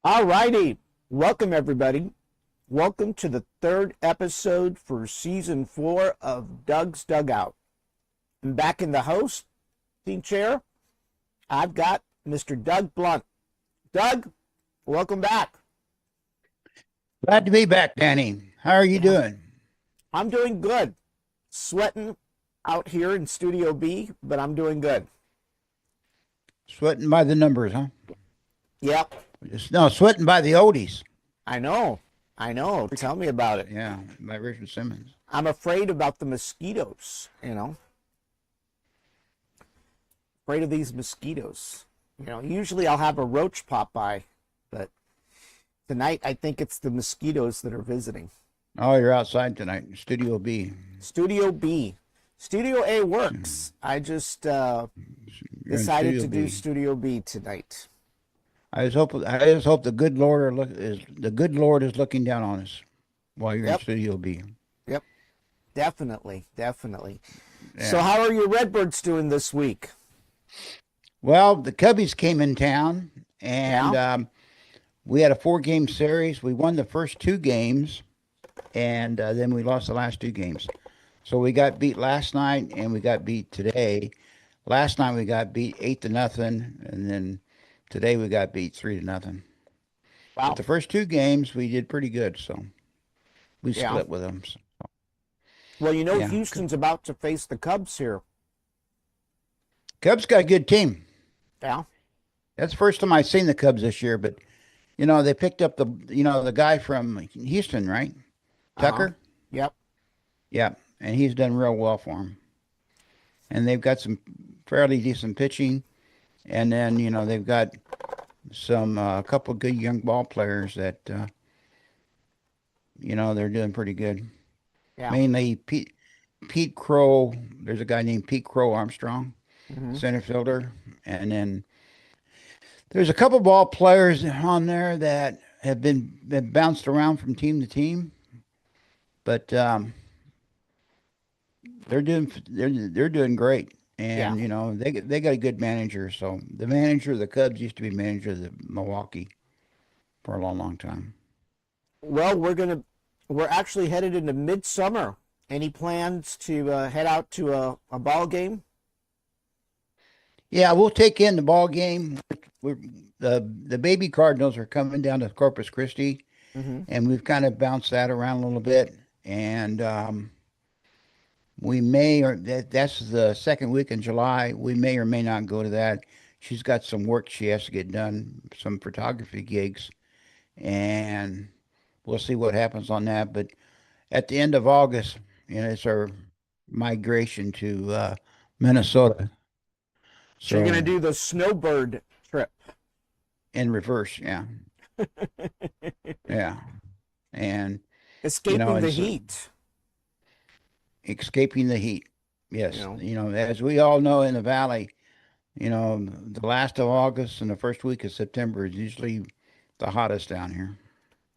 All righty. Welcome, everybody. Welcome to the third episode for season 4 of Doug's Dugout. I'm back in the hosting chair. I've got Mr. Doug Blunt. Doug, welcome back. Glad to be back, Danny. How are you doing? I'm doing good. Sweating out here in Studio B, but I'm doing good. Sweating by the numbers, huh? Yep. No, sweating by the oldies. I know. Tell me about it. Yeah, by Richard Simmons. I'm afraid about the mosquitoes, Afraid of these mosquitoes. Usually I'll have a roach pop by, but tonight I think it's the mosquitoes that are visiting. Oh, you're outside tonight, Studio B. Studio B. Studio A works. I just decided to do Studio B tonight. I just hope the good Lord is looking down on us while you're in Studio B. Yep. Definitely. Yeah. So how are your Redbirds doing this week? Well, the Cubbies came in town, and we had a 4-game series. We won the first 2 games, and then we lost the last 2 games. So we got beat last night, and we got beat today. Last night we got beat 8-0, and then today we got beat 3-0. Wow. But the first 2 games we did pretty good, so we split with them. So. Well, Houston's about to face the Cubs here. Cubs got a good team. Yeah. That's the first time I've seen the Cubs this year, but they picked up the guy from Houston, right? Tucker? Yep. Yeah, and he's done real well for them. And they've got some fairly decent pitching, and then they've got some a couple of good young ball players that they're doing pretty good. Yeah. Mainly Pete Crow. There's a guy named Pete Crow Armstrong, center fielder, and then there's a couple ball players on there that have been bounced around from team to team, but they're doing great. And they got a good manager. So the manager of the Cubs used to be manager of the Milwaukee for a long time. Well, we're actually headed into midsummer. Any plans to head out to a ball game? Yeah, we'll take in the ball game. The baby Cardinals are coming down to Corpus Christi, and we've kind of bounced that around a little bit, and we may, or that's the second week in July. We may or may not go to that. She's got some work she has to get done, some photography gigs, and we'll see what happens on that. But at the end of August, it's our migration to Minnesota. So you're going to do the snowbird trip. In reverse, yeah. Yeah. And escaping the heat. Escaping the heat. Yes. As we all know in the valley, the last of August and the first week of September is usually the hottest down here.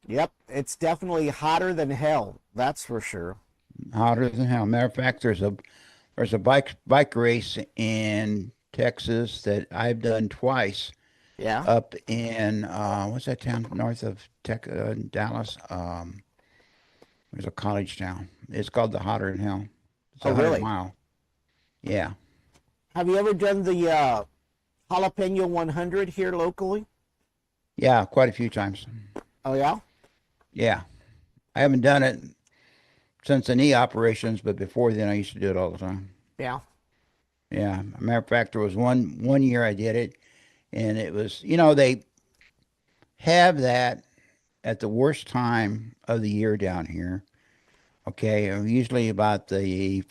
Yep. It's definitely hotter than hell. That's for sure. Hotter than hell. Matter of fact, there's a bike race in Texas that I've done twice. Yeah. Up in what's that town north of Dallas? There's a college town. It's called the Hotter Than Hell. It's a 100 mile. Yeah. Have you ever done the Jalapeno 100 here locally? Yeah, quite a few times. Oh, yeah? Yeah. I haven't done it since the knee operations, but before then I used to do it all the time. Yeah. Yeah. As a matter of fact, there was one year I did it, and it was, they have that at the worst time of the year down here. Okay, usually about the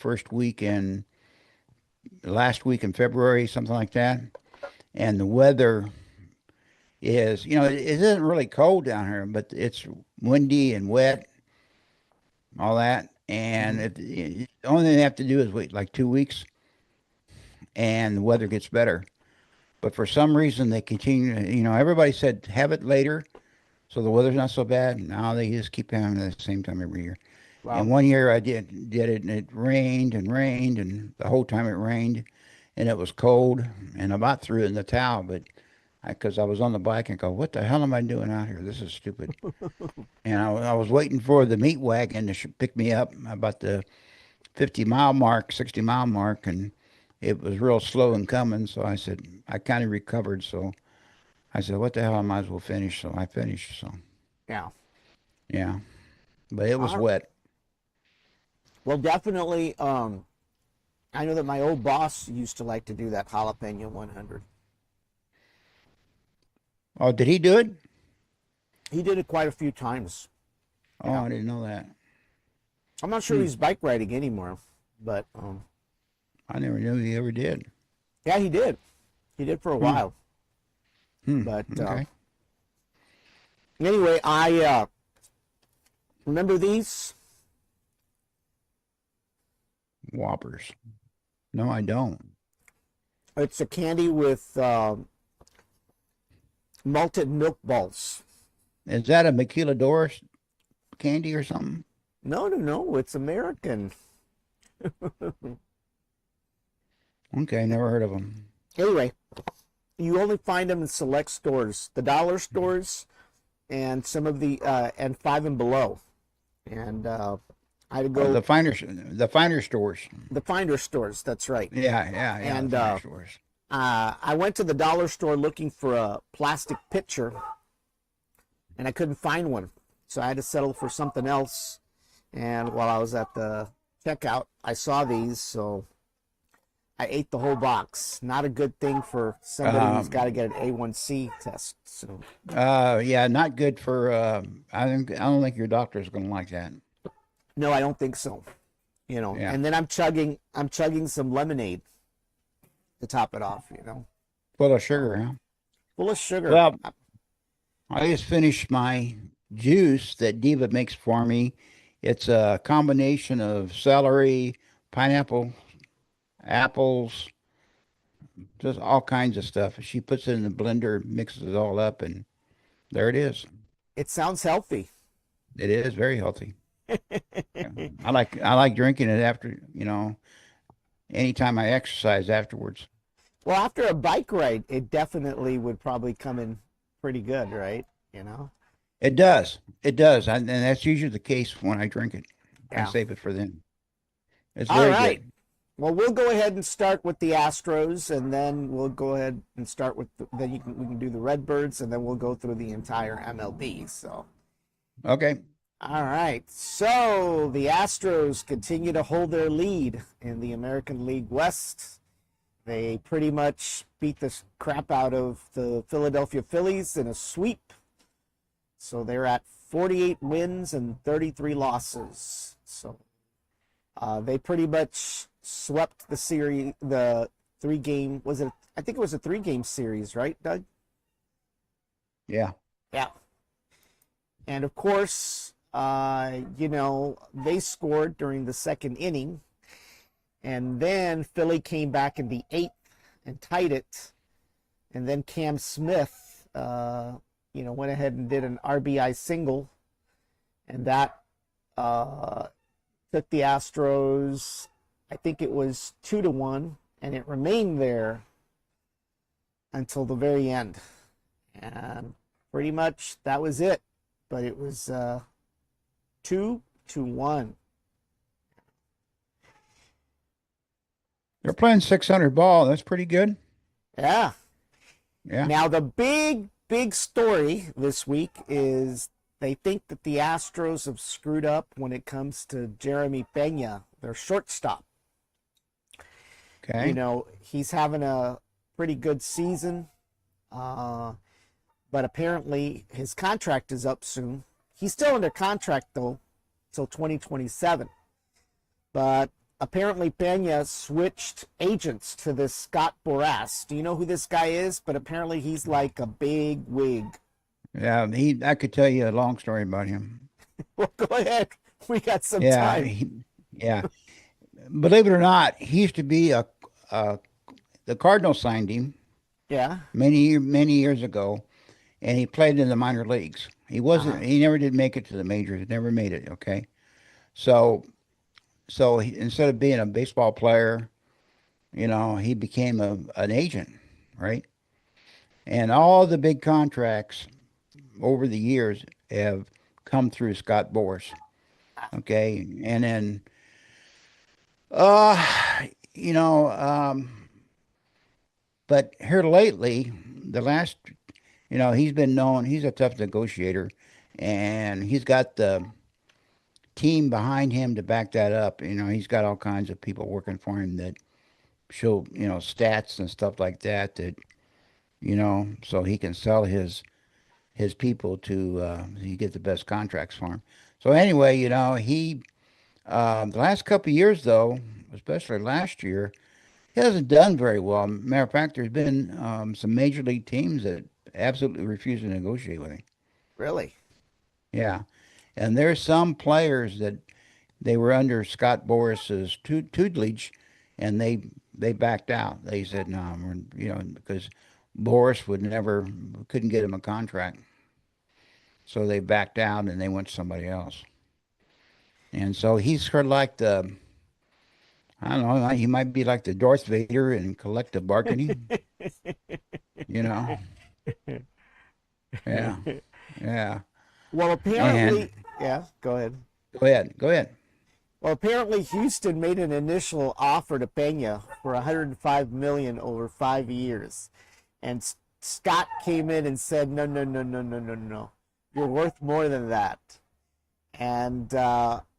last week in February, something like that. And the weather is, it isn't really cold down here, but it's windy and wet, all that. And the only thing they have to do is wait like 2 weeks, and the weather gets better. But for some reason, they continue, everybody said have it later, so the weather's not so bad. Now they just keep having it at the same time every year. Wow. And one year I did it, and it rained and rained, and the whole time it rained, and it was cold, and I about threw it in the towel, but because I was on the bike and go, what the hell am I doing out here? This is stupid. And I was waiting for the meat wagon to pick me up about the 50-mile mark, 60-mile mark, and it was real slow in coming. So I said, I kind of recovered. So I said, what the hell, I might as well finish. So I finished. So Yeah. yeah, but it was All right. wet. Well, definitely. I know that my old boss used to like to do that jalapeno 100. Oh, did he do it? He did it quite a few times. Oh, Yeah. I didn't know that. I'm not sure Hmm. he's bike riding anymore, but I never knew he ever did. yeah, he did. He did for a Hmm. while. Hmm. But Okay. anyway, I remember these. Whoppers. No, I don't. It's a candy with malted milk balls. Is that a maquiladora candy or something? No, no, no. It's American. Okay, never heard of them. Anyway, you only find them in select stores, the dollar stores, and some of the and Five and Below. And I had to Oh, go the finer stores. the Finder stores. That's right. Yeah, yeah, yeah, the And finer stores. I went to the dollar store looking for a plastic pitcher, and I couldn't find one, so I had to settle for something else. And while I was at the checkout, I saw these, so I ate the whole box. Not a good thing for somebody who's got to get an A1C test. So Yeah, not good for. I don't think your doctor is going to like that. no, I don't think so. You know, Yeah, and then I'm chugging some lemonade to top it off. You know, full of sugar, huh? full of sugar. Well, I just finished my juice that Diva makes for me. It's a combination of celery, pineapple, apples, just all kinds of stuff. She puts it in the blender, mixes it all up, and there it is. It sounds healthy. It is very healthy. Yeah. I like drinking it after, anytime I exercise afterwards. Well, after a bike ride, it definitely would probably come in pretty good, right? You know? It does. It does. And that's usually the case when I drink it. I Yeah. save it for then. It's All very right. good. Well, we'll go ahead and start with the Astros, and then we'll go ahead and start with then we can do the Redbirds, and then we'll go through the entire MLB. So, Okay. all right. So the Astros continue to hold their lead in the American League West. They pretty much beat the crap out of the Philadelphia Phillies in a sweep. So they're at 48 wins and 33 losses. So they pretty much swept the series, the 3-game, was it? I think it was a 3-game series, right, Doug? Yeah. Yeah. And of course, they scored during the second inning. And then Philly came back in the 8th and tied it. And then Cam Smith, went ahead and did an RBI single. And that took the Astros, I think it was 2-1, and it remained there until the very end. And pretty much that was it. But it was 2-1. They're playing 600 ball. That's pretty good. Yeah. Yeah. Now the big story this week is they think that the Astros have screwed up when it comes to Jeremy Pena, their shortstop. Okay. He's having a pretty good season, but apparently his contract is up soon. He's still under contract, though, till 2027. But apparently Pena switched agents to this Scott Boras. Do you know who this guy is? But apparently he's like a big wig. Yeah. I could tell you a long story about him. Well, go ahead. We got some Yeah. time. Yeah. Believe it or not, he used to be the Cardinals signed him Yeah. many years ago, and he played in the minor leagues. He never did make it to the majors. He never made it. Okay. So instead of being a baseball player, he became an agent, right? And all the big contracts over the years have come through Scott Boras. Okay. And then, uh, you know, but here lately, the last, he's been known, he's a tough negotiator, and he's got the team behind him to back that up. He's got all kinds of people working for him that show, stats and stuff like that, so he can sell his people to he get the best contracts for him. So anyway, he the last couple of years though, especially last year, he hasn't done very well. Matter of fact, there's been some major league teams that absolutely refuse to negotiate with him. Really? Yeah, and there's some players that they were under Scott Boras's tutelage, and they backed out. They said no, because Boras would never couldn't get him a contract, so they backed out and they went to somebody else. And so he's sort of like the I don't know, he might be like the Darth Vader in collective bargaining. You know, yeah, yeah. Well, And apparently, yeah, go ahead. go ahead. Well, apparently Houston made an initial offer to Pena for 105 million over 5 years. And Scott came in and said, no, no, no, no, no, no, no. You're worth more than that. And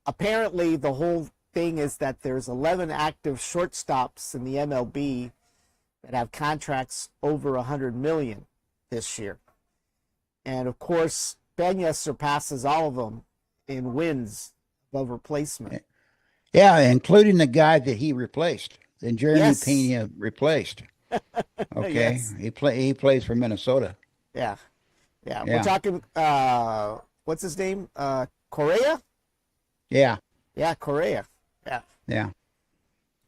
apparently the whole thing is that there's 11 active shortstops in the MLB that have contracts over 100 million this year. And of course, Pena surpasses all of them in wins above replacement. Yeah, including the guy that he replaced, and Jeremy Yes. Pena replaced. Okay, Yes. he plays for Minnesota. Yeah. Yeah. Yeah. We're talking, what's his name? Correa? Yeah, Yeah, Correa. Yeah. yeah.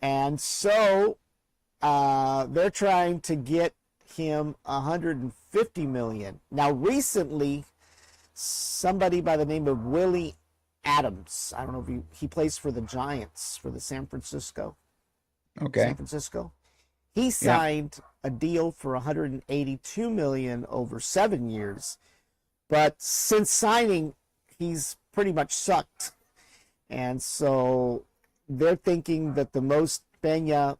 And so they're trying to get him 150 million. Now, recently, somebody by the name of Willie Adams, I don't know if he plays for the Giants, for the San Francisco. Okay. He signed a deal for 182 million over 7 years, but since signing, he's pretty much sucked. And so they're thinking that the most Pena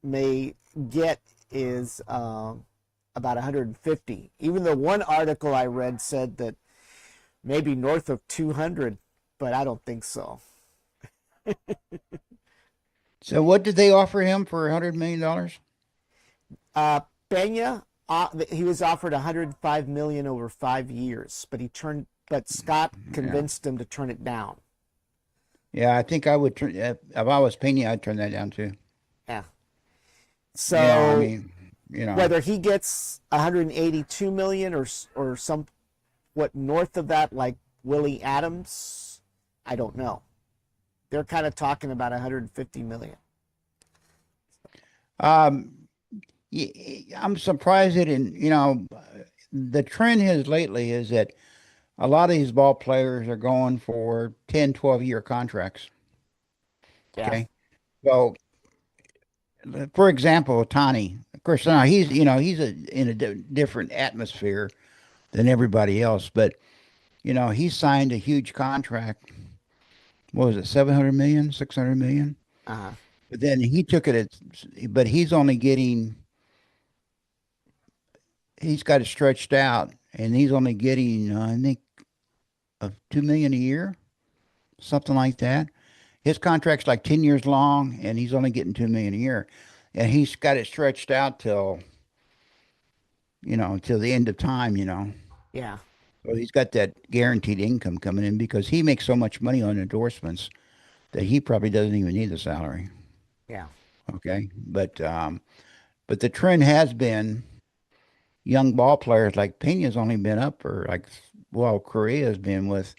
may get is about 150. Even though one article I read said that maybe north of 200, but I don't think so. So what did they offer him for $100 million? Pena, he was offered 105 million over 5 years, but Scott convinced him to turn it down. Yeah, I think I would turn if I was Pena, I'd turn that down too. Yeah. So I mean, whether he gets 182 million or somewhat north of that, like Willie Adams, I don't know. They're kind of talking about 150 million. I'm surprised that the trend has lately is that a lot of these ball players are going for 10, 12-year contracts. Yeah. Okay. So, for example, Tani, of course, now he's in a different atmosphere than everybody else, but he signed a huge contract. What was it, 700 million, 600 million? Uh-huh. But then he took it but he's only he's got it stretched out, and he's only getting, I think, 2 million a year, something like that. His contract's like 10 years long, and he's only getting 2 million a year. And he's got it stretched out till the end of time. Yeah. So he's got that guaranteed income coming in because he makes so much money on endorsements that he probably doesn't even need the salary. Yeah. Okay. But the trend has been young ball players like Pena's only been up for Correa's been with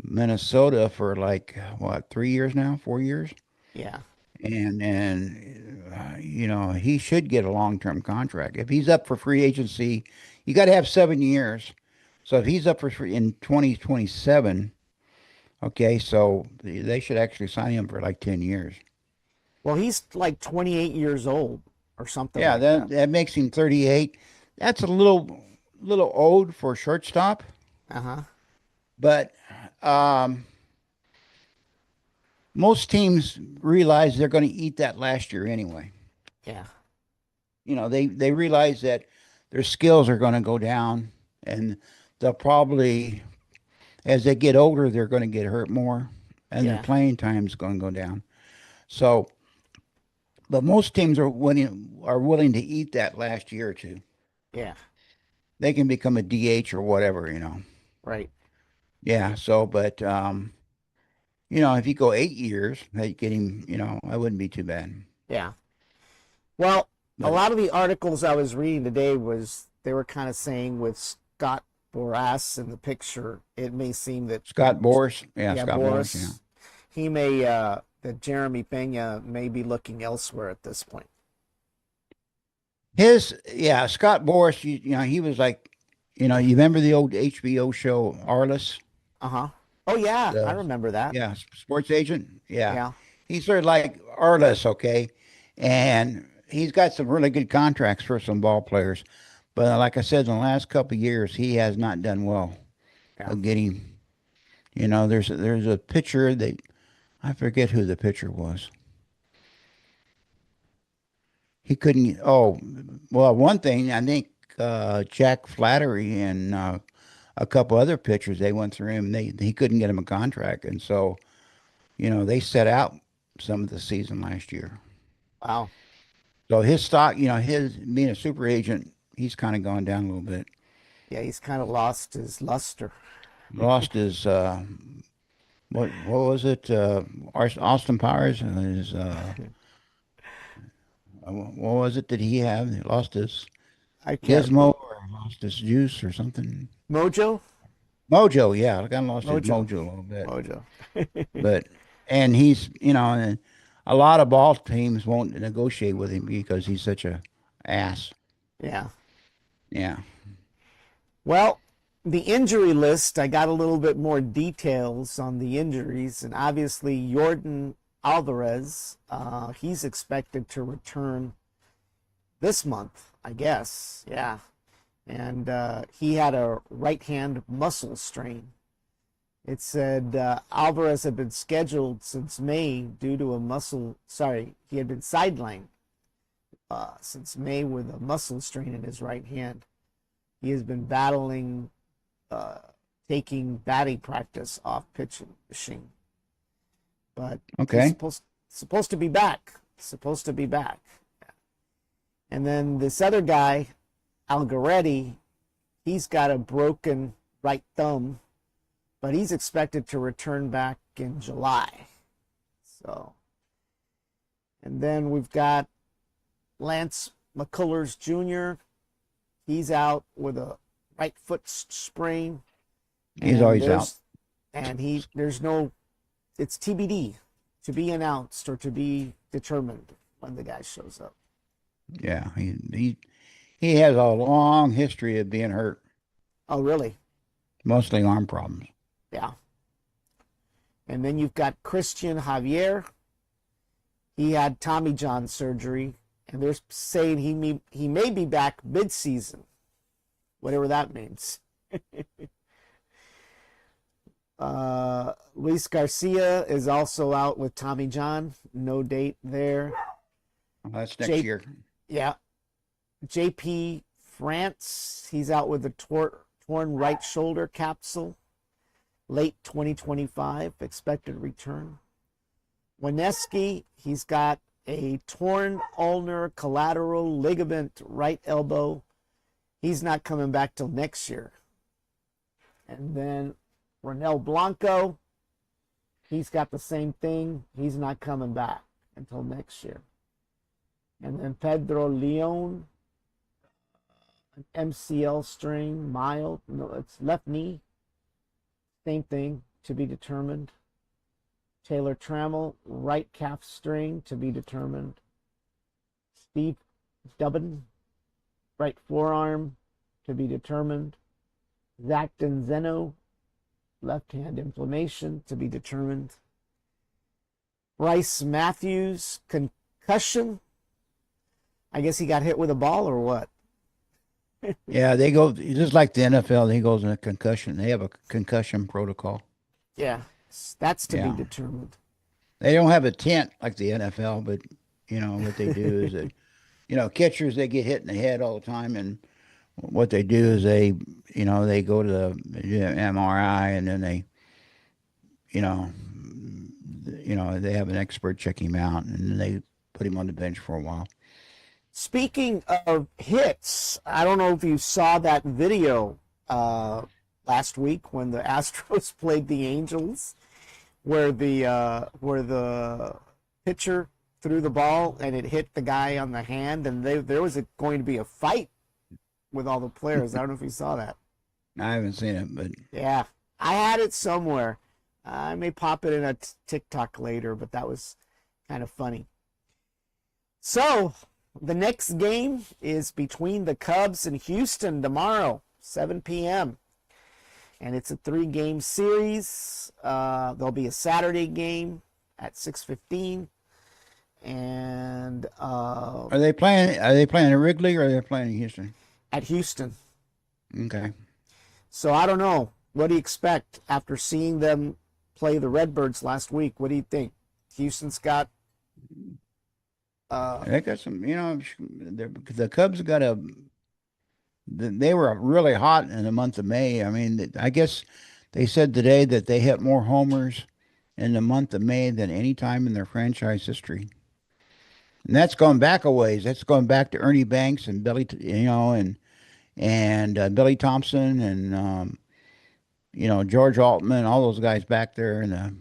Minnesota for like what, 3 years now, 4 years? Yeah. And he should get a long-term contract. If he's up for free agency, you got to have 7 years. So if he's up for free in 2027, okay, so they should actually sign him for like 10 years. Well, he's like 28 years old or something Yeah, like that. that makes him 38. That's a little old for shortstop, Uh-huh. but um, most teams realize they're going to eat that last year anyway. Yeah. They realize that their skills are going to go down, and they'll probably, as they get older, they're going to get hurt more, and their Yeah. playing time is going to go down. So, but most teams are willing to eat that last year or two. Yeah. They can become a DH or whatever. Right. Yeah. So, but if you go 8 years, they get him. I wouldn't be too bad. Yeah. Well, a But lot of the articles I was reading today was they were kind of saying with Scott Boras in the picture, it may seem that Scott Boras, yeah, yeah, Scott Boras, yeah. Boras, he may that Jeremy Pena may be looking elsewhere at this point. Scott Boras, he was like, you remember the old HBO show Arliss? Uh-huh. Oh yeah, I The, remember that. yeah, sports agent. Yeah. Yeah. He's sort of like Arliss, okay? And he's got some really good contracts for some ball players. But like I said, in the last couple of years, he has not done well Yeah. of getting, there's a pitcher that, I forget who the pitcher was. He couldn't, well, one thing, I think Jack Flattery and a couple other pitchers, they went through him. He couldn't get him a contract. And so, they set out some of the season last year. Wow. So his stock, his being a super agent, he's kind of gone down a little bit. Yeah, he's kind of lost his luster. Lost his what was it? Austin Powers. His what was it that he have? He lost his I can't. gizmo or lost his juice or something. Mojo? Mojo, yeah, kind of lost his Mojo. mojo a little bit. Mojo. But and he's and a lot of ball teams won't negotiate with him because he's such a ass. Yeah. Yeah. Well, the injury list, I got a little bit more details on the injuries, and obviously Jordan Alvarez, he's expected to return this month, I guess. Yeah. And he had a right hand muscle strain. It said Alvarez had been scheduled since May due to he had been sidelined since May with a muscle strain in his right hand. He has been battling, taking batting practice off pitching machine. But Okay. he's supposed to be back. Supposed to be back. And then this other guy, Algaretti, he's got a broken right thumb, but he's expected to return back in July. So, and then we've got Lance McCullers Jr. He's out with a right foot sprain. He's always out. And it's TBD, to be announced or to be determined when the guy shows up. Yeah, he has a long history of being hurt, Oh, really? mostly arm problems. Yeah. And then you've got Christian Javier. He had Tommy John surgery, and they're saying he may be back mid-season, whatever that means. Luis Garcia is also out with Tommy John. No date there. That's next year. Yeah. JP France, he's out with a torn right shoulder capsule. Late 2025, expected return. Weneski, he's got a torn ulnar collateral ligament right elbow. He's not coming back till next year. And then Ronel Blanco, he's got the same thing. He's not coming back until next year. And then Pedro Leon, an MCL strain, mild. No, it's left knee. Same thing, to be determined. Taylor Trammell, right calf strain, to be determined. Steve Dubin, right forearm, to be determined. Zach Denzeno, left hand inflammation, to be determined. Bryce Matthews, concussion. I guess he got hit with a ball or what? Yeah, they go just like the NFL. They goes in a concussion. They have a concussion protocol. Yeah, that's to be Yeah, determined. they don't have a tent like the NFL, but what they do is that catchers they get hit in the head all the time, and what they do is they go to the MRI, and then you know they have an expert check him out, and then they put him on the bench for a while. Speaking of hits, I don't know if you saw that video last week when the Astros played the Angels, where the pitcher threw the ball and it hit the guy on the hand, and there was going to be a fight with all the players. I don't know if you saw that. I haven't seen it, but Yeah, I had it somewhere. I may pop it in a TikTok later, but that was kind of funny. So, the next game is between the Cubs and Houston tomorrow, 7 p.m. And it's a 3-game series. There'll be a Saturday game at 6:15. And Are they playing in Wrigley or are they playing in Houston? at Houston. Okay. So I don't know. What do you expect after seeing them play the Redbirds last week? What do you think? Houston's got They got some, the Cubs got they were really hot in the month of May. I mean, I guess they said today that they hit more homers in the month of May than any time in their franchise history. And that's going back a ways. That's going back to Ernie Banks and Billy, and Billy Thompson and George Altman, all those guys back there in the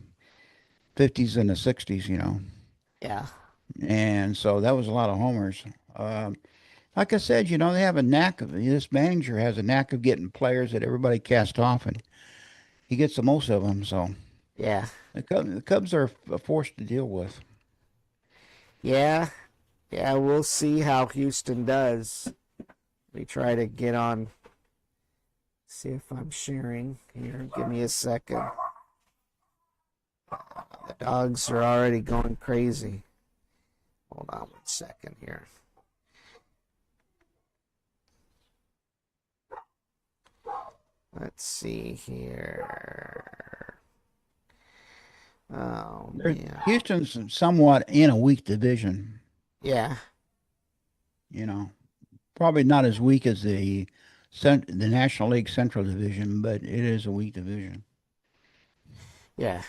50s and the 60s. yeah, And so that was a lot of homers. Like I said, they have a knack of this manager has a knack of getting players that everybody cast off, and he gets the most of them. So yeah, the Cubs are a force to deal with. yeah, yeah. We'll see how Houston does. We try to get on. See if I'm sharing here. Give me a second. The dogs are already going crazy. Hold on 1 second here. Let's see here. Oh man. Houston's somewhat in a weak division. Yeah. Probably not as weak as the National League Central Division, but it is a weak division. Yeah.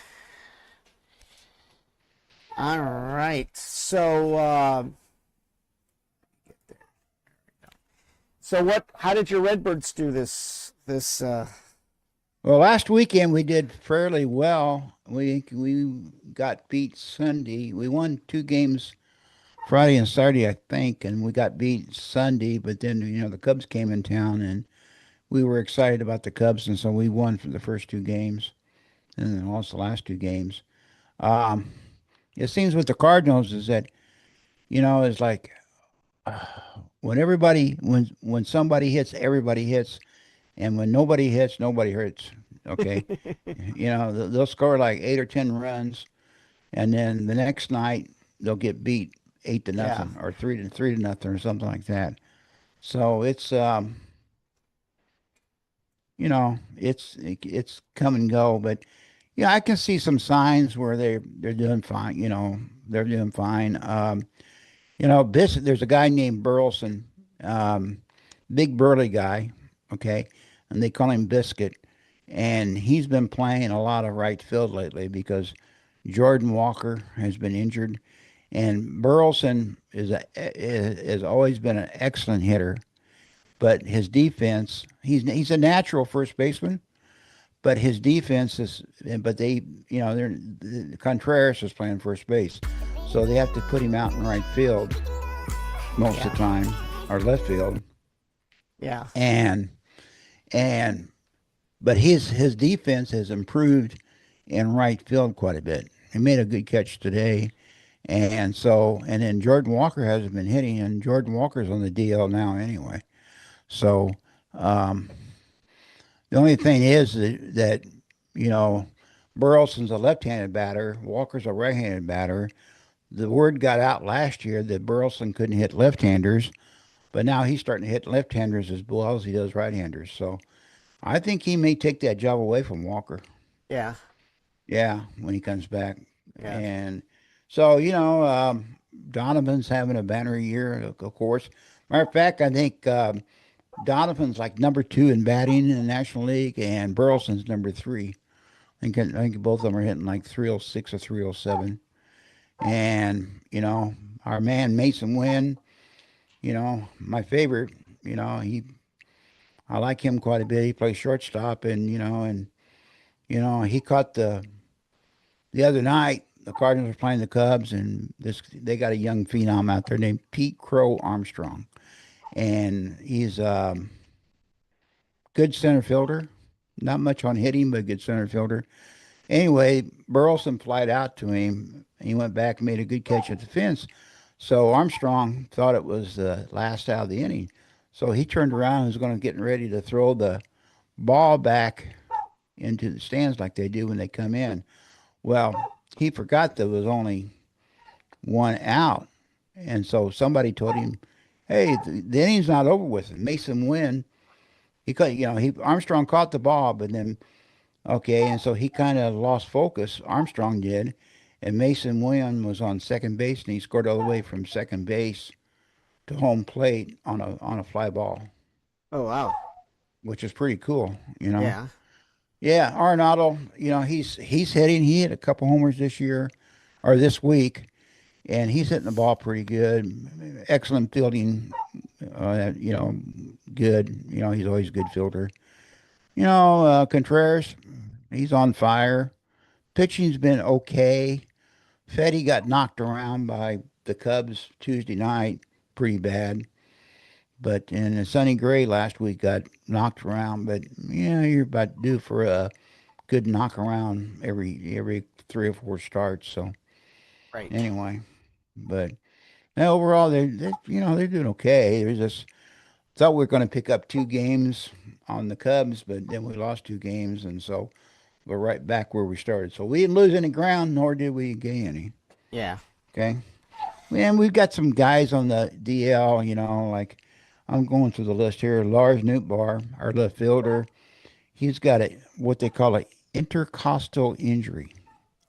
All right. So what? How did your Redbirds do this? Well, last weekend we did fairly well. We got beat Sunday. We won 2 games Friday and Saturday, I think, and we got beat Sunday. But then the Cubs came in town, and we were excited about the Cubs, and so we won for the first 2 games, and then lost the last 2 games. Um, it seems with the Cardinals is that it's like when somebody hits, everybody hits, and when nobody hits, nobody hurts. Okay, they'll score like 8 or 10 runs, and then the next night they'll get beat 8-0 or 3-0 or something like that. So it's come and go, but yeah, I can see some signs where they're doing fine. They're doing fine. There's a guy named Burleson, big burly guy, okay, and they call him Biscuit, and he's been playing a lot of right field lately because Jordan Walker has been injured, and Burleson has always been an excellent hitter, but his defense, he's a natural first baseman, but his defense is, but Contreras is playing first base, so they have to put him out in right field most of the time, or left field. Yeah. And but his defense has improved in right field quite a bit. He made a good catch today, and then Jordan Walker hasn't been hitting, and Jordan Walker's on the DL now anyway. So the only thing is that Burleson's a left-handed batter, Walker's a right-handed batter. The word got out last year that Burleson couldn't hit left-handers, But now he's starting to hit left-handers as well as he does right-handers. So I think he may take that job away from Walker. Yeah. Yeah, when he comes back. Yeah. And so, Donovan's having a banner year, of course. Matter of fact, I think Donovan's like number 2 in batting in the National League, and Burleson's number 3. I think both of them are hitting like 306 or 307. And, our man Mason Wynn, my favorite, I like him quite a bit. He plays shortstop, and he caught the other night. The Cardinals were playing the Cubs, and they got a young phenom out there named Pete Crow Armstrong, and he's good center fielder. Not much on hitting, but good center fielder. Anyway, Burleson flied out to him. He went back and made a good catch at the fence. So Armstrong thought it was the last out of the inning. So he turned around and was going to get ready to throw the ball back into the stands like they do when they come in. Well, he forgot there was only one out. And so somebody told him, hey, the inning's not over with. Mason Wynn, Armstrong caught the ball, but then, okay, and so he kind of lost focus. Armstrong did. And Mason Wynn was on second base, and he scored all the way from second base to home plate on a fly ball, Oh, wow. which is pretty cool. Yeah. Yeah, Arenado, he's hitting. He hit a couple homers this year or this week, and he's hitting the ball pretty good. Excellent fielding, good. He's always a good fielder. Contreras, he's on fire. Pitching's been okay. Fetty got knocked around by the Cubs Tuesday night pretty bad. But and Sonny Gray last week got knocked around. But you're about due for a good knock around every 3 or 4 starts. So Right. anyway, but overall they're doing okay. There's just thought we were going to pick up 2 games on the Cubs, but then we lost 2 games, and so we're right back where we started. So we didn't lose any ground, nor did we gain any. Yeah. Okay. And we've got some guys on the DL, like I'm going through the list here. Lars Nootbaar, our left fielder, he's got what they call an intercostal injury.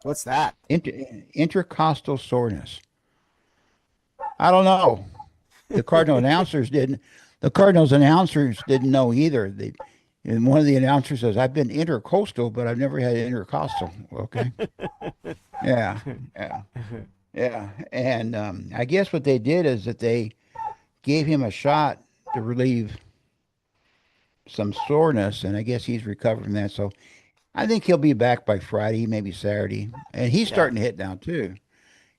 What's that? Intercostal soreness. I don't know. The Cardinal announcers didn't. The Cardinals announcers didn't know either. And one of the announcers says, "I've been intercoastal, but I've never had intercostal." Okay. Yeah. Yeah. Yeah. And I guess what they did is that they gave him a shot to relieve some soreness, and I guess he's recovered from that. So I think he'll be back by Friday, maybe Saturday, and he's starting to hit now too.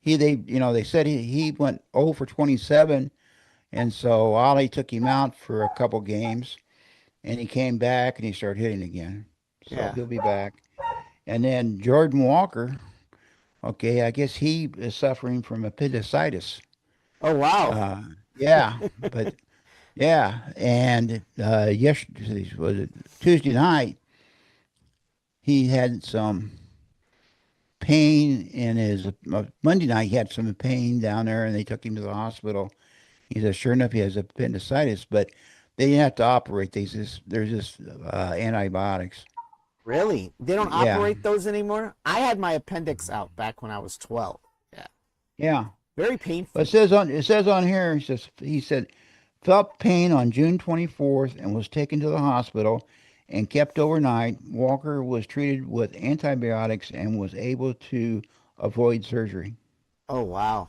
They said he went 0 for 27, and so Ollie took him out for a couple games, and he came back and he started hitting again. So he'll be back. And then Jordan Walker, okay, I guess he is suffering from appendicitis. Oh, wow. Yeah, but yeah, and yesterday was it Tuesday night, he had some pain in his Monday night. He had some pain down there, and they took him to the hospital. He said, sure enough, he has appendicitis, but they didn't have to operate. There's just antibiotics. Really? They don't Yeah, operate those anymore? I had my appendix out back when I was 12. Yeah. yeah. Very But painful. it says on here, he said felt pain on June 24th and was taken to the hospital and kept overnight. Walker was treated with antibiotics and was able to avoid surgery. Oh, wow.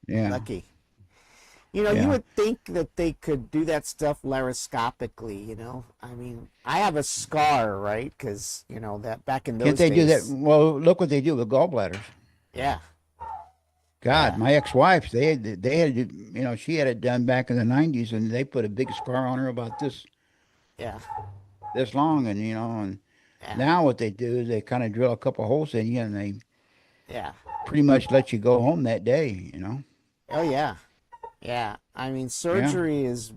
Yeah, Lucky. You yeah. would think that they could do that stuff laparoscopically. I mean, I have a scar, right? Because, that back in Can't those they do that? days. Well, look what they do with gallbladders. Yeah. God, Yeah. my ex-wife, they had to, she had it done back in the 90s, and they put a big scar on her about Yeah. this long, and Yeah. now what they do is they kind of drill a couple holes in you, and they Yeah. pretty much let you go home that day. Oh, yeah. Yeah. I mean, Yeah, surgery is,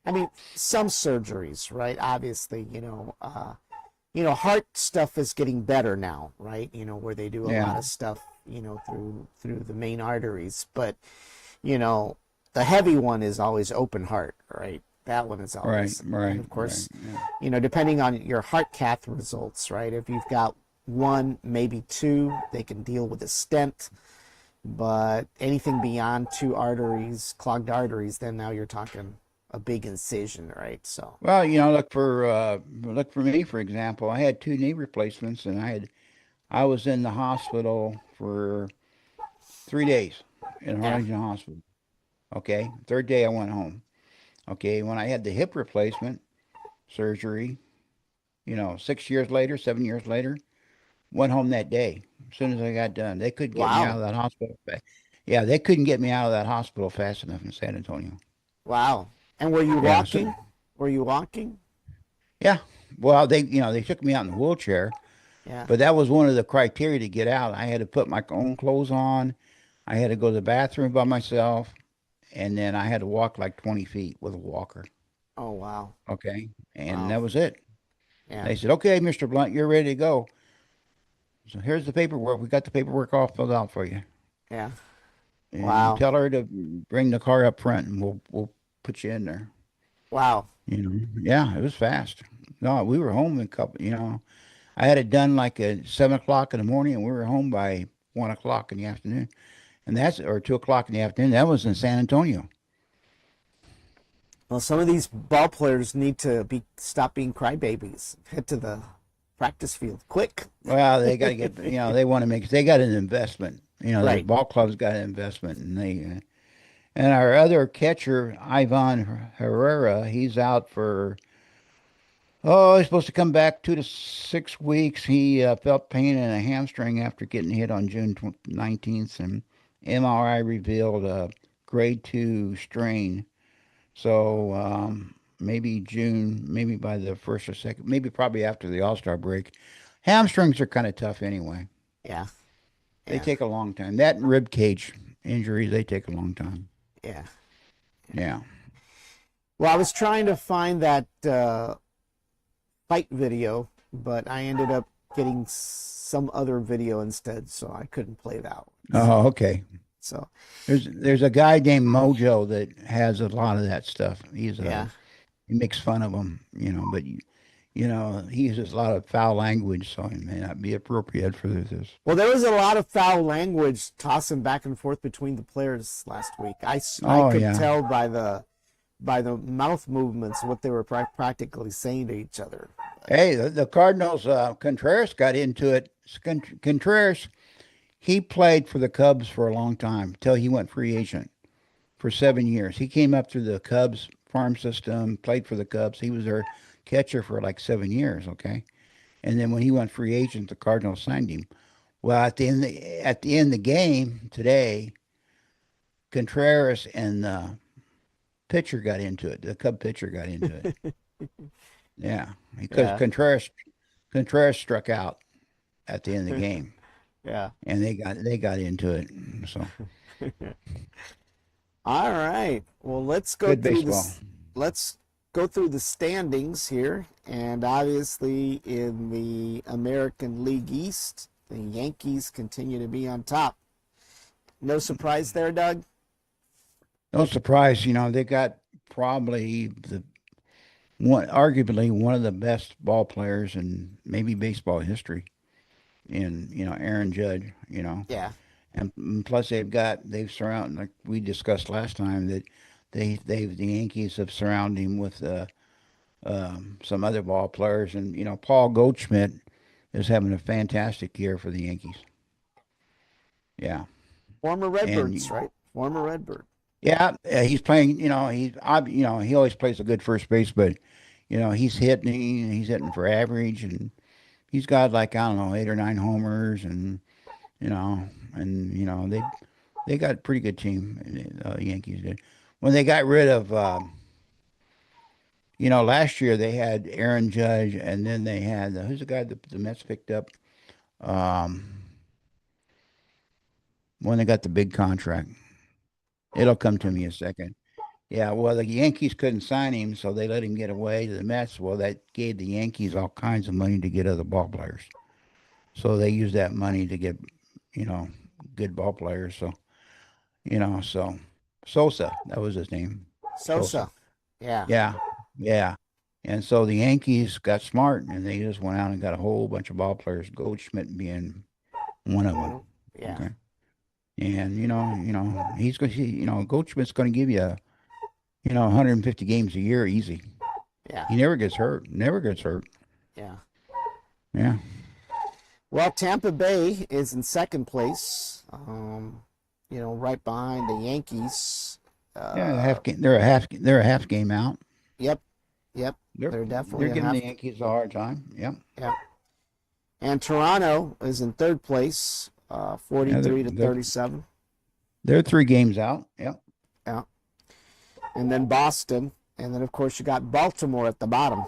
I mean, some surgeries, right? Obviously, heart stuff is getting better now, right? Where they do a yeah, lot of stuff, through the main arteries. But, you know, the heavy one is always open heart, right? That one is Right, always, and right, of right. course, Yeah. depending on your heart cath results, right? If you've got one, maybe two, they can deal with a stent. But anything beyond two arteries, clogged arteries, then now you're talking a big incision, right? So, Well, look for me, for example. I had two knee replacements, and I was in the hospital for 3 days in yeah. Harlingen Hospital. Okay, third day I went home. Okay, when I had the hip replacement surgery, 6 years later, 7 years later, went home that day. As soon as I got done, they couldn't get me out Wow. of that hospital. Yeah, they couldn't get me out of that hospital fast enough in San Antonio. Wow. And were you Yeah, so walking? Were you walking? yeah. Well, they took me out in a wheelchair, Yeah. but that was one of the criteria to get out. I had to put my own clothes on. I had to go to the bathroom by myself, and then I had to walk like 20 feet with a walker. Oh, wow. Okay, and Wow. that was it. Yeah. They said, "Okay, Mr. Blunt, you're ready to go. So here's the paperwork. We got the paperwork all filled out for you, Yeah. and you Wow. tell her to bring the car up front, and we'll put you in there." Wow. Yeah, it was fast. No, we were home in a couple. I had it done like at 7 o'clock in the morning, and we were home by 1 o'clock in the afternoon, and that's or 2 o'clock in the afternoon. That was in San Antonio. Well, some of these ball players need to be stop being crybabies. Head to the practice field quick. Well, they got to get. They want to make. They got an investment. The Right. ball club's got an investment, and our other catcher, Ivan Herrera, he's out for. Oh, he's supposed to come back 2 to 6 weeks. He felt pain in a hamstring after getting hit on June 19th, and MRI revealed a grade 2 strain. So maybe June, maybe by the first or second, maybe probably after the All-Star break. Hamstrings are kind of tough anyway. Yeah. They Yeah. take a long time. That and rib cage injuries, they take a long time. Yeah. Yeah. Well, I was trying to find that fight video, but I ended up getting some other video instead, so I couldn't play that one. Oh, okay. So, There's a guy named Mojo that has a lot of that stuff. yeah. He makes fun of him, but he uses a lot of foul language, so it may not be appropriate for this. Well, there was a lot of foul language tossing back and forth between the players last week. I Oh could yeah. tell by the mouth movements what they were practically saying to each other. Hey, the Cardinals, Contreras got into it. Contreras, he played for the Cubs for a long time until he went free agent for 7 years. He came up through the Cubs farm system, played for the Cubs. He was their catcher for like 7 years, okay? And then when he went free agent, the Cardinals signed him. Well, at the end of the game today, Contreras and the pitcher got into it. The Cub pitcher got into it. Yeah, because Yeah. Contreras struck out at the end of the game, Yeah. and they got into it. So All right. Well, let's go good through baseball. this. Let's go through the standings here, and obviously in the American League East, the Yankees continue to be on top. No surprise there, Doug. No surprise, they got probably arguably one of the best ball players in maybe baseball history in Aaron Judge. Yeah. And plus they've surrounded, like we discussed last time, that the Yankees have surrounded him with some other ball players, and Paul Goldschmidt is having a fantastic year for the Yankees. Yeah, Former and Redbirds, right? Former Redbird. yeah, he's playing. He always plays a good first base, but he's hitting for average, and he's got like I don't know 8 or 9 homers, and you know, they got a pretty good team. Yankees did when they got rid of. Last year they had Aaron Judge, and then they had who's the guy that the Mets picked up um, when they got the big contract. It'll come to me in a second. Yeah, well, the Yankees couldn't sign him, so they let him get away to the Mets. Well, that gave the Yankees all kinds of money to get other ball players. So they used that money to get, you know, good ball players. So. Sosa. That was his name. Sosa. Sosa. Yeah. Yeah. Yeah. And so the Yankees got smart and they just went out and got a whole bunch of ball players, Goldschmidt being one of them. Yeah. Okay. And he's going to, Goldschmidt's going to give you, 150 games a year easy. Yeah. He never gets hurt. Never gets hurt. Yeah. Yeah. Well, Tampa Bay is in second place. Right behind the Yankees. Yeah, half game. They're a half game out. Yep. Yep. They're definitely giving the Yankees a hard time. Yep. Yeah. And Toronto is in third place, 43 to 37. They're 3 games out. Yep. Yeah. And then Boston, and then of course you got Baltimore at the bottom.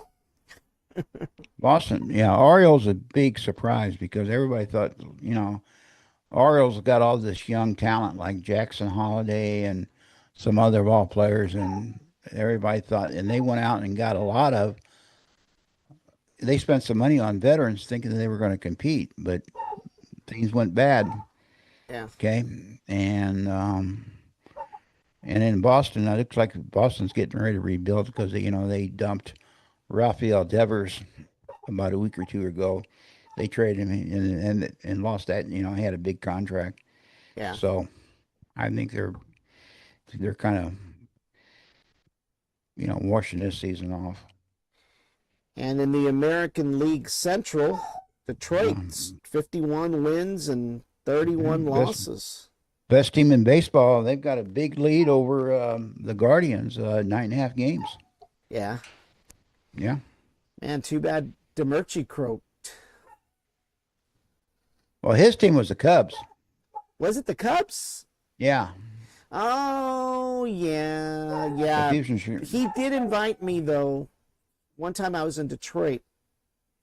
Boston, yeah, Orioles a big surprise because everybody thought, Orioles got all this young talent like Jackson Holiday and some other ball players, and everybody thought, and they went out and got they spent some money on veterans thinking that they were going to compete, but things went bad. Yeah. Okay. And in Boston, it looks like Boston's getting ready to rebuild because they dumped Rafael Devers about a week or two ago. They traded him and lost that. He had a big contract. Yeah. So I think they're kind of washing this season off. And in the American League Central, Detroit's 51 wins and 31 losses. Best team in baseball. They've got a big lead over the Guardians, 9.5 games. Yeah. Yeah. Man, too bad DeMurchie croaked. Well, his team was the Cubs. Was it the Cubs? Yeah. Oh, yeah. Yeah. He did invite me, though. One time I was in Detroit.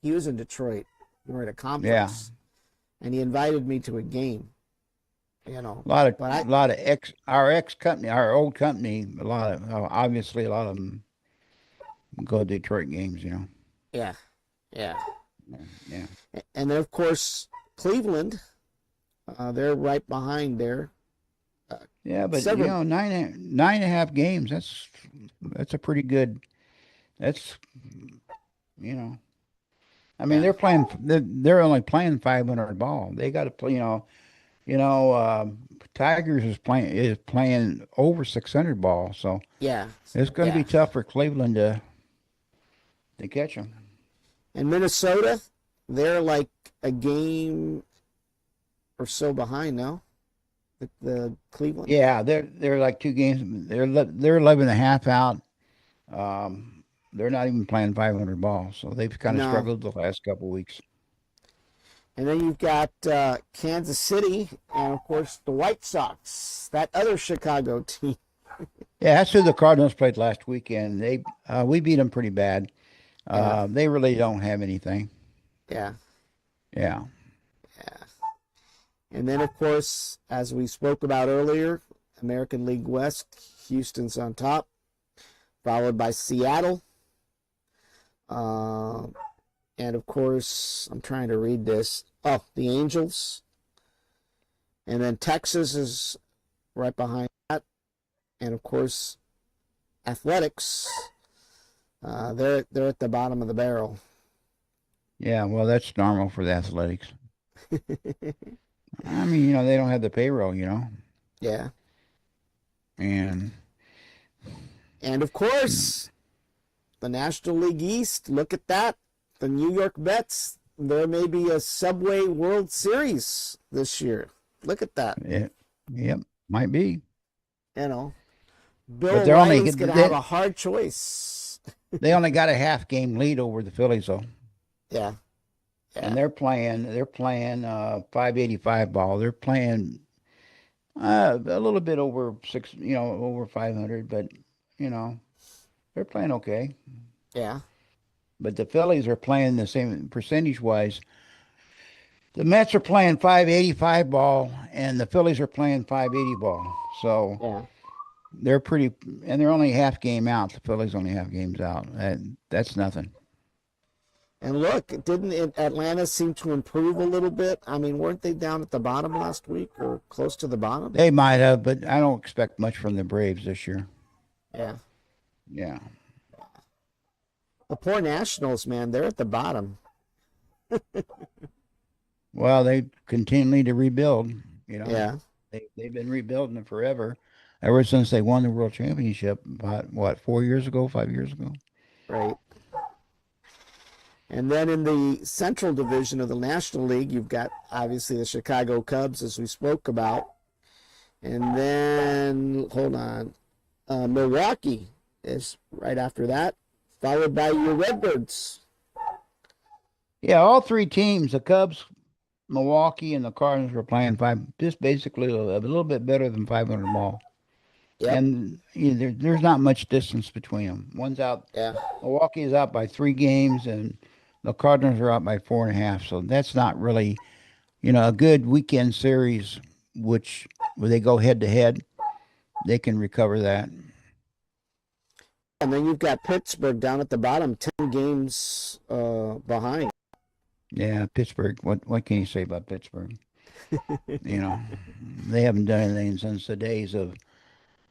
He was in Detroit. We were at a conference. Yeah. And he invited me to a game. A lot of our old company, obviously a lot of them go to Detroit games, Yeah. Yeah. Yeah. And then, of course, Cleveland, they're right behind there. Yeah, but 9.5 games, that's a pretty good, that's, I mean, they're only playing 500 ball. They got to play, Tigers is playing over 600 ball. So yeah, it's going to be tough for Cleveland to catch them. And Minnesota, they're like a game or so behind now. The Cleveland. Yeah, they're like 2 games. They're 11.5 out. They're not even playing 500 ball, so they've kind of struggled the last couple of weeks. And then you've got Kansas City and, of course, the White Sox, that other Chicago team. Yeah, that's who the Cardinals played last weekend. We beat them pretty bad. They really don't have anything. Yeah. Yeah. Yeah. And then, of course, as we spoke about earlier, American League West, Houston's on top, followed by Seattle. And, of course, I'm trying to read this. Oh, the Angels. And then Texas is right behind that. And, of course, Athletics, they're at the bottom of the barrel. Yeah, well, that's normal for the Athletics. I mean, they don't have the payroll, Yeah. And of course, the National League East, look at that. The New York Mets, there may be a Subway World Series this year. Look at that. Yep, might be. Bill O'Reilly's going to have a hard choice. They only got a half game lead over the Phillies, though. Yeah. And they're playing 585 ball. They're playing a little bit over over 500, but they're playing okay. Yeah. But the Phillies are playing the same percentage wise. The Mets are playing 585 ball, and the Phillies are playing 580 ball. So they're and they're only half game out. The Phillies only half games out. That's nothing. And look, didn't Atlanta seem to improve a little bit? I mean, weren't they down at the bottom last week or close to the bottom? They might have, but I don't expect much from the Braves this year. Yeah. Yeah. The poor Nationals, man, they're at the bottom. Well, they continually to rebuild. You know, Yeah, they've been rebuilding it forever, ever since they won the World Championship about what 4 years ago, 5 years ago. right. And then in the Central Division of the National League, you've got obviously the Chicago Cubs, as we spoke about. And then, hold on, Milwaukee is right after that, followed by your Redbirds. Yeah, all three teams, the Cubs, Milwaukee, and the Cardinals were playing just basically a little bit better than 500 ball. Yep. And there's not much distance between them. One's out, Yeah. Milwaukee is out by 3 games, and the Cardinals are out by 4.5. So that's not really, a good weekend series, which where they go head to head, they can recover that. And then you've got Pittsburgh down at the bottom, 10 games behind. Yeah, Pittsburgh. What can you say about Pittsburgh? You know, they haven't done anything since the days of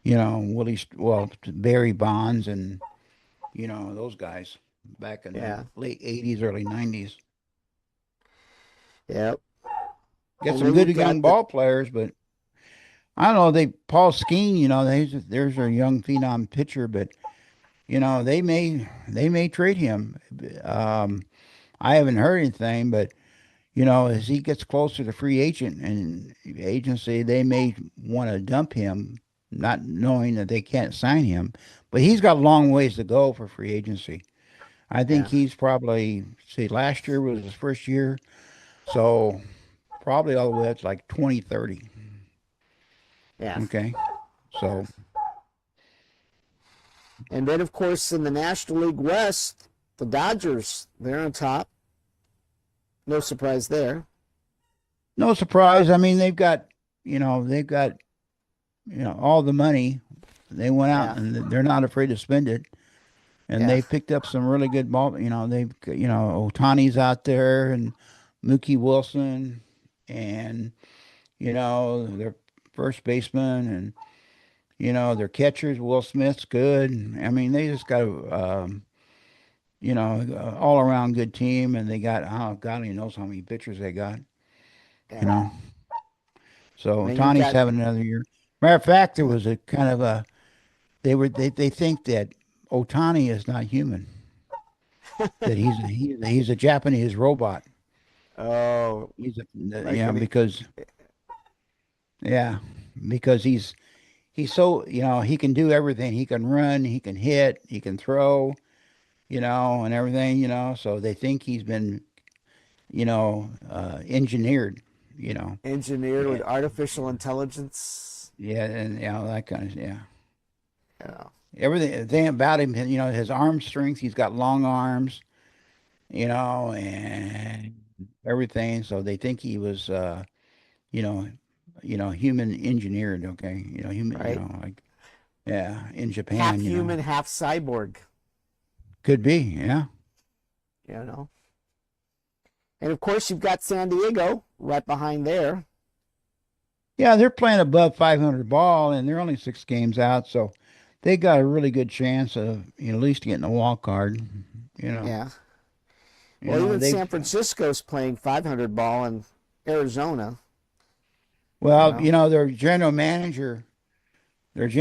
Barry Bonds and those guys back in the Yeah. late '80s, early '90s. Yep. Got And some then good you've young got the ball players, but I don't know. Paul Skeen, there's a young phenom pitcher, but they may trade him. Um, I haven't heard anything, but as he gets closer to free agent and agency, they may want to dump him, not knowing that they can't sign him. But he's got a long ways to go for free agency. I think yeah. he's probably, see, last year was his first year, so probably all the way up to like 2030. Yeah. Okay. So, And then of course in the National League West, the Dodgers, they're on top. No surprise there. no surprise. I mean, they've got all the money. They went out Yeah. and they're not afraid to spend it. And Yeah. they picked up some really good ball. Otani's out there and Mookie Wilson and, their first baseman and, their catchers. Will Smith's good. I mean, they just got all around good team. And they got, oh, God only knows how many pitchers they got, you Yeah. know. So And then you've Otani's got having another year. Matter of fact, there was a kind of they think that Otani is not human. That he's a Japanese robot. oh, He's a, like an, because yeah, because he's so he can do everything. He can run, he can hit, he can throw, and everything. So they think he's been engineered. engineered Yeah, with artificial intelligence. yeah, and that kind of yeah. Yeah. Everything about him, his arm strength. He's got long arms, and everything. So they think he was, you know, human engineered. Okay, human, Right. like yeah, in Half Japan, human, half cyborg. could be, yeah, You know. And of course you've got San Diego right behind there. yeah. They're playing above 500 ball, and they're only 6 games out, so they got a really good chance of at least getting a wild card. You know, Yeah. Well, even they've San Francisco's playing 500 ball in Arizona. You well, know. their general manager is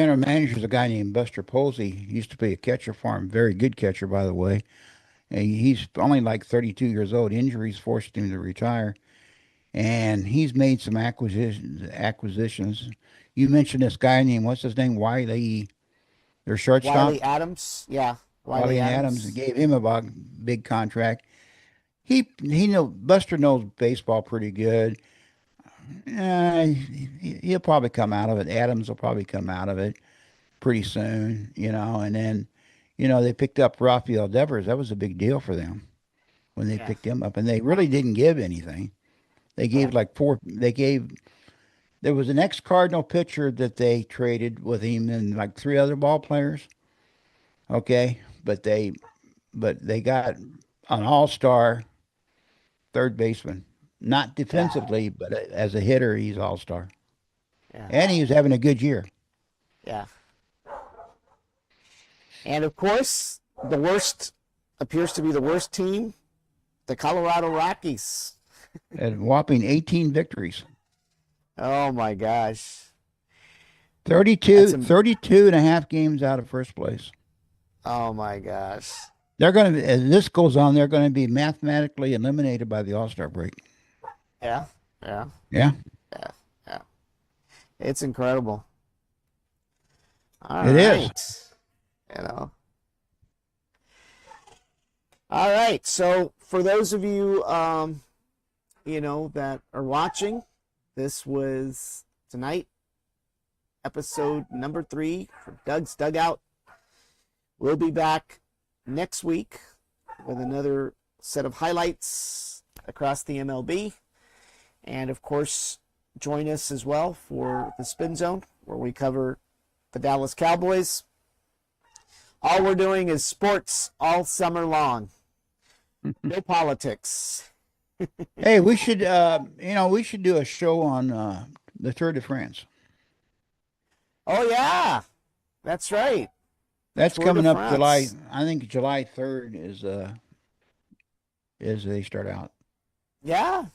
a guy named Buster Posey. He used to be a catcher for him, very good catcher, by the way. And he's only like 32 years old. Injuries forced him to retire, and he's made some acquisitions. You mentioned this guy named what's his name? Wiley, their shortstop, Wiley Adams. Yeah. Wiley Wiley Adams. Adams. Gave him a big contract. Buster knows baseball pretty good. He'll probably come out of it. Adams will probably come out of it pretty soon, and then, they picked up Rafael Devers. That was a big deal for them when they Yeah. picked him up, and they really didn't give anything. They gave Right. like four. There was an ex-Cardinal pitcher that they traded with him, and like three other ball players. Okay, but they got an all-star third baseman. Not Yeah. defensively, but as a hitter, he's all-star. Yeah. And he was having a good year. Yeah. And of course, the worst appears to be the worst team, the Colorado Rockies. At whopping 18 victories. Oh my gosh. 32 and a half games out of first place. Oh my gosh. They're going to, as this goes on, they're going to be mathematically eliminated by the All-Star break. Yeah. Yeah. Yeah, Yeah. Yeah. It's incredible. All it is. right. You know. All right. So for those of you, that are watching, this was tonight, episode number 3 for Doug's Dugout. We'll be back next week with another set of highlights across the MLB. And of course, join us as well for the Spin Zone, where we cover the Dallas Cowboys. All we're doing is sports all summer long. No politics. Hey, we should do a show on the Tour de France. Oh yeah, that's right. That's Tour coming de up July. France. I think July 3rd is they start out. Yeah,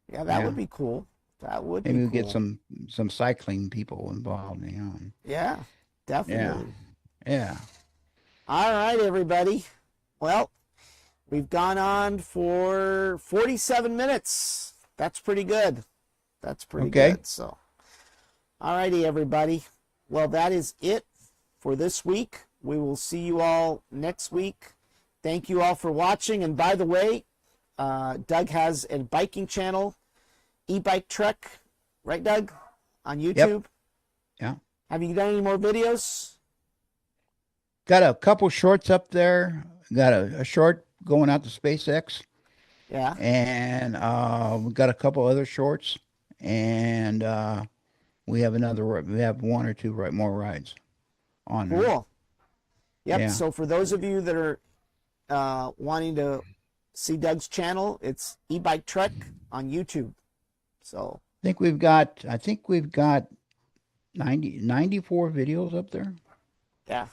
that Yeah. would be cool. That would Maybe be we cool. get some cycling people involved. Yeah, definitely. Yeah. All right, everybody. Well, we've gone on for 47 minutes. That's pretty good. That's pretty Okay. good. So, all righty, everybody. Well, that is it for this week. We will see you all next week. Thank you all for watching. And by the way, Doug has a biking channel, E-Bike Trek, right, Doug? On YouTube? Yeah. Have you done any more videos? Got a couple shorts up there. Got a short going out to SpaceX. Yeah. And we got a couple other shorts. And we have one or two more rides on there. Cool. Yep. Yeah. So for those of you that are wanting to see Doug's channel, it's E-Bike Trek on YouTube. So I think we've got 94 videos up there. yeah.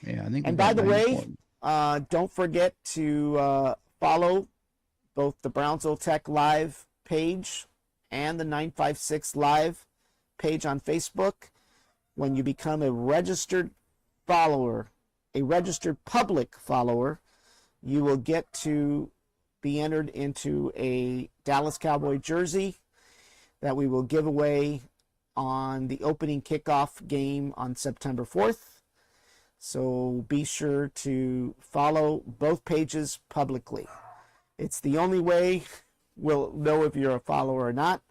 Yeah, I think. And we've by got the 94. way, don't forget to follow both the Brownsville Tech Live page and the 956 Live page on Facebook. When you become a registered follower, a registered public follower, you will get to be entered into a Dallas Cowboy jersey that we will give away on the opening kickoff game on September 4th. So be sure to follow both pages publicly. It's the only way we'll know if you're a follower or not.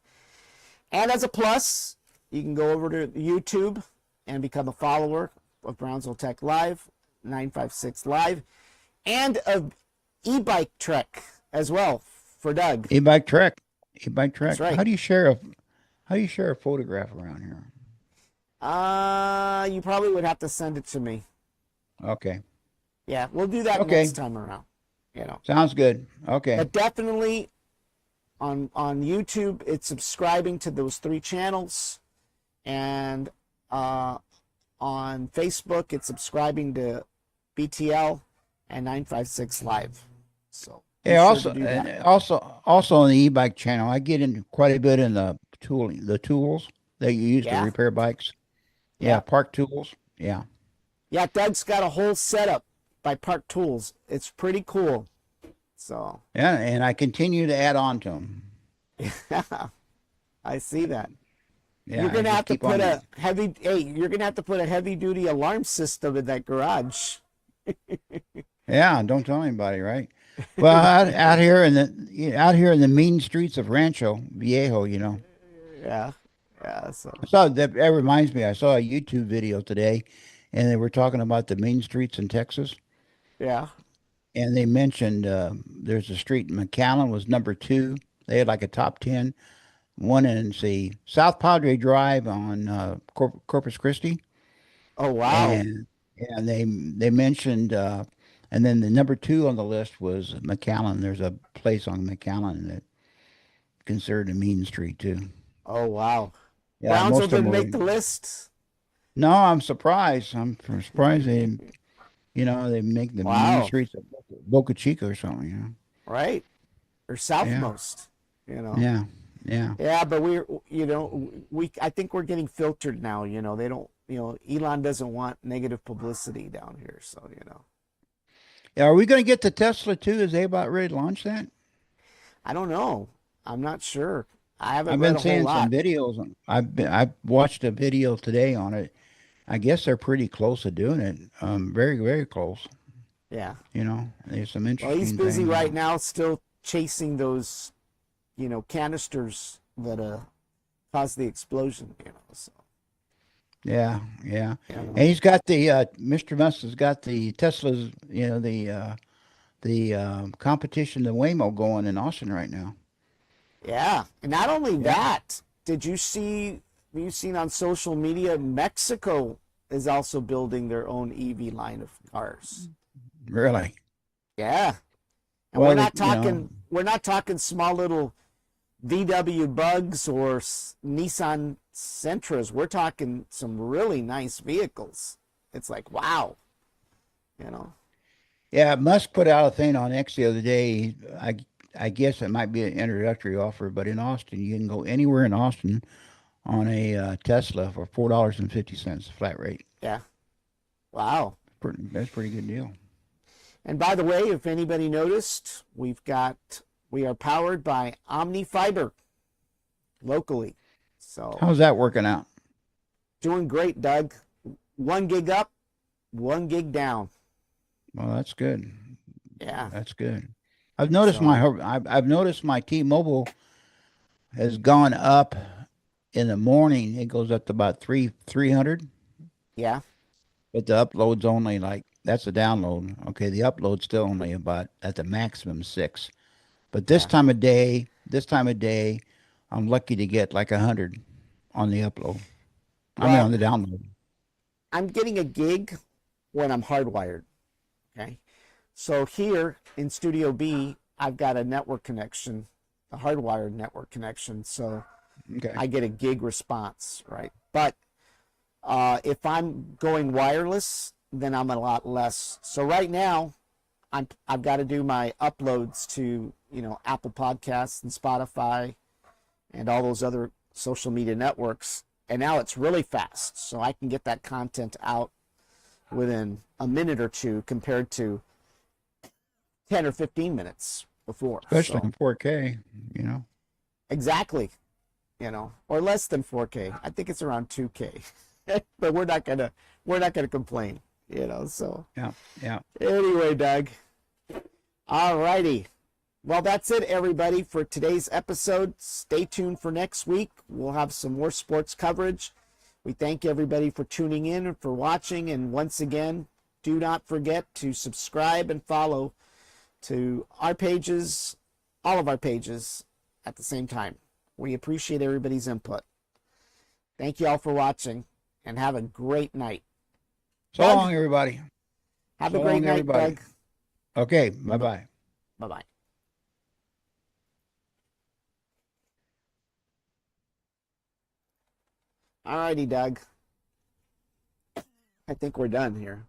And as a plus, you can go over to YouTube and become a follower of Brownsville Tech Live, 956 Live, and of E-Bike Trek as well for Doug. E-Bike Trek. E-Bike Trek. That's right. How do you share a photograph around here? You probably would have to send it to me. Okay. Yeah, we'll do that Okay. next time around. Sounds good. Okay. But definitely on YouTube, it's subscribing to those 3 channels, and on Facebook, it's subscribing to BTL and 956 Live. So be Yeah. sure to do that. Also on the e-bike channel, I get in quite a bit in the tools that you use to Yeah. repair bikes. Yeah. Yeah, park tools. Yeah. Yeah, Doug's got a whole setup by Park Tools. It's pretty cool. So Yeah, and I continue to add on to them. yeah, I see that. Yeah, You're gonna I have just to keep on put you're gonna have to put a heavy duty alarm system in that garage. Yeah, don't tell anybody, right? Well, out here in the mean streets of Rancho Viejo, Yeah. Yeah. So I saw that. That reminds me, I saw a YouTube video today, and they were talking about the mean streets in Texas, yeah. and they mentioned there's a street in McAllen was number 2. They had like a top 10. One in South Padre Drive on Corpus Christi, Oh wow. and they mentioned And then the number two on the list was McAllen. There's a place on McAllen that considered a mean street too. Oh, wow. Yeah, Brownsville most of them didn't were. make the list. No, I'm surprised. Surprised they make the mean Wow. streets of Boca Chica or something. Right. Or Yeah, southmost, you know. yeah, yeah. Yeah, but I think we're getting filtered now, They don't, Elon doesn't want negative publicity down here, so, Yeah, are we going to get the Tesla too? Is they about ready to launch that? I don't know. I'm not sure. I haven't I've read been a whole seeing some lot. videos. I've watched a video today on it. I guess they're pretty close to doing it. Very, very close. Yeah. There's some Well, he's interesting busy things. right now still chasing those, canisters that caused the explosion, so, Yeah, yeah. you And he's got Mr. Musk has got the Teslas, the competition, the Waymo going in Austin right now. Yeah. And not only Yeah. that, have you seen on social media, Mexico is also building their own EV line of cars. Really? Yeah. And Well, they. we're not talking small little VW Bugs or Nissan Sentras. We're talking some really nice vehicles. It's like, wow, you know. Yeah, Musk put out a thing on X the other day. I guess it might be an introductory offer, but in Austin, you can go anywhere in Austin on a Tesla for $4.50 flat rate. Yeah. Wow. That's a pretty good deal. And by the way, if anybody noticed, we are powered by Omni Fiber locally. So How's that working out? doing great, Doug. 1 gig up, 1 gig down. Well, that's good. Yeah. That's good. I've noticed So I've noticed my T-Mobile has gone up in the morning. It goes up to about 300, yeah. but the upload's only like that's a download. Okay, the upload's still only about at the maximum 6. But Yeah. this time of day, I'm lucky to get like 100 on the upload. I mean Well, on the download. I'm getting a gig when I'm hardwired. Okay. So here in Studio B, I've got a network connection, a hardwired network connection. So Okay. I get a gig response, right? But if I'm going wireless, then I'm a lot less. So right now, I've got to do my uploads to Apple Podcasts and Spotify and all those other social media networks. And now it's really fast, so I can get that content out within a minute or two compared to 10 or 15 minutes before. Especially So in 4K. exactly, or less than 4K. I think it's around 2K, but we're not gonna complain, So Yeah. Yeah. anyway, Doug. All righty. Well, that's it, everybody, for today's episode. Stay tuned for next week. We'll have some more sports coverage. We thank everybody for tuning in and for watching. And once again, do not forget to subscribe and follow to our pages, all of our pages at the same time. We appreciate everybody's input. Thank you all for watching and have a great night. So Doug, long, everybody. have So a great long, night, everybody. Doug. Okay. Bye-bye. Bye-bye. All righty, Doug. I think we're done here.